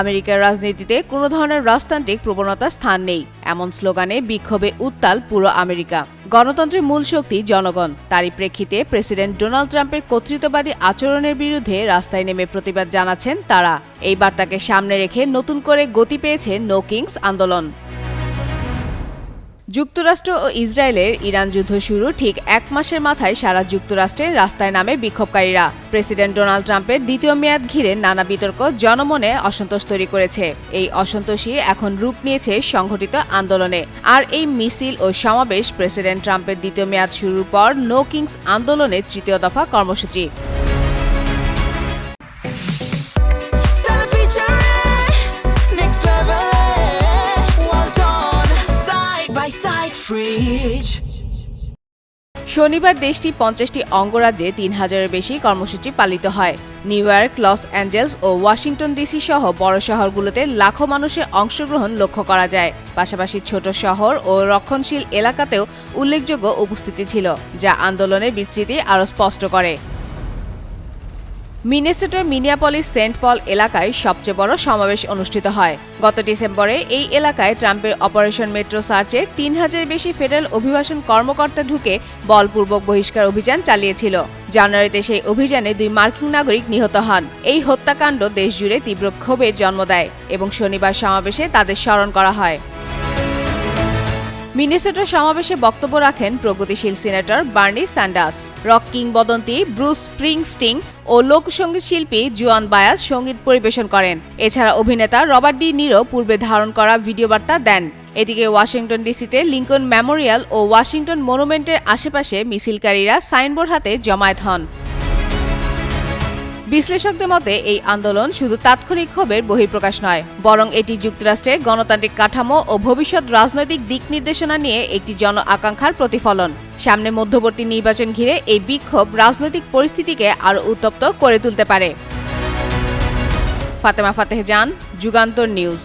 আমেরিকার রাজনীতিতে কোনো ধরনের রাজতান্ত্রিক প্রবণতার স্থান নেই, এমন স্লোগানে বিক্ষোভে উত্তাল পুরো আমেরিকা। গণতন্ত্রের মূল শক্তি জনগণ। তারই প্রেক্ষিতে প্রেসিডেন্ট ডোনাল্ড ট্রাম্পের কর্তৃত্ববাদী আচরণের বিরুদ্ধে রাস্তায় নেমে প্রতিবাদ জানাচ্ছেন তারা। এই বার্তাকে সামনে রেখে নতুন করে গতি পেয়েছে নো কিংস আন্দোলন। যুক্তরাষ্ট্র ও ইসরায়েলের ইরান যুদ্ধ শুরু ঠিক এক মাসের মাথায় সারা যুক্তরাষ্ট্রের রাস্তায় নামে বিক্ষোভকারীরা। প্রেসিডেন্ট ডোনাল্ড ট্রাম্পের দ্বিতীয় মেয়াদ ঘিরে নানা বিতর্ক জনমনে অসন্তোষ তৈরি করেছে। এই অসন্তোষই এখন রূপ নিয়েছে সংগঠিত আন্দোলনে। আর এই মিছিল ও সমাবেশ প্রেসিডেন্ট ট্রাম্পের দ্বিতীয় মেয়াদ শুরুর পর নো কিংস আন্দোলনের তৃতীয় দফা কর্মসূচি। শনিবার দেশটির 50টি অঙ্গরাজ্যে 3000-এর বেশি কর্মসূচি পালিত হয়। নিউ ইয়র্ক, লস অ্যাঞ্জেলস ও ওয়াশিংটন ডিসি সহ বড় শহরগুলোতে লাখো মানুষের অংশগ্রহণ লক্ষ্য করা যায়। পাশাপাশি ছোট শহর ও রক্ষণশীল এলাকাতেও উল্লেখযোগ্য উপস্থিতি ছিল, যা আন্দোলনের বিস্তৃতি আরও স্পষ্ট করে। মিনেসোটার মিনিয়াপলিস সেন্ট পল এলাকায় সবচেয়ে বড় সমাবেশ অনুষ্ঠিত হয়। গত ডিসেম্বরে এই এলাকায় ট্রাম্পের অপারেশন মেট্রো সার্চের 3000-এর বেশি ফেডারেল অভিবাসন কর্মকর্তা ঢুকে বলপূর্বক বহিষ্কার অভিযান চালিয়েছিল। জানুয়ারিতে সেই অভিযানে 2 মার্কিন নাগরিক নিহত হন। এই হত্যাকাণ্ড দেশজুড়ে তীব্র ক্ষোভের জন্ম দেয় এবং শনিবার সমাবেশে তাদের স্মরণ করা হয়। মিনেসোটা সমাবেশে বক্তব্য রাখেন প্রগতিশীল সিনেটর বার্নি স্যান্ডার্স। রক কিংবদন্তি ব্রুস স্প্রিংস্টিন ও লোকসঙ্গীত শিল্পী জুয়ান বায়াস সঙ্গীত পরিবেশন করেন। এছাড়া অভিনেতা রবার্ট ডি নিরো পূর্বে ধারণ করা ভিডিও বার্তা দেন। এদিকে ওয়াশিংটন ডিসিতে লিঙ্কন মেমোরিয়াল ও ওয়াশিংটন মনুমেন্টের আশেপাশে মিছিলকারীরা সাইনবোর্ড হাতে জমায়েত হন। বিশ্লেষকদের মতে এই আন্দোলন শুধু তাৎক্ষণিক ক্ষোভের বহিঃপ্রকাশ নয়, বরং এটি যুক্তরাষ্ট্রের গণতান্ত্রিক কাঠামো ও ভবিষ্যৎ রাজনৈতিক দিক নির্দেশনা নিয়ে একটি জন আকাঙ্ক্ষার প্রতিফলন। সামনে মধ্যবর্তী নির্বাচন ঘিরে এই বিক্ষোভ রাজনৈতিক পরিস্থিতিকে আরও উত্তপ্ত করে তুলতে পারে। ফাতেমা ফাতেহ জান, যুগান্তর নিউজ।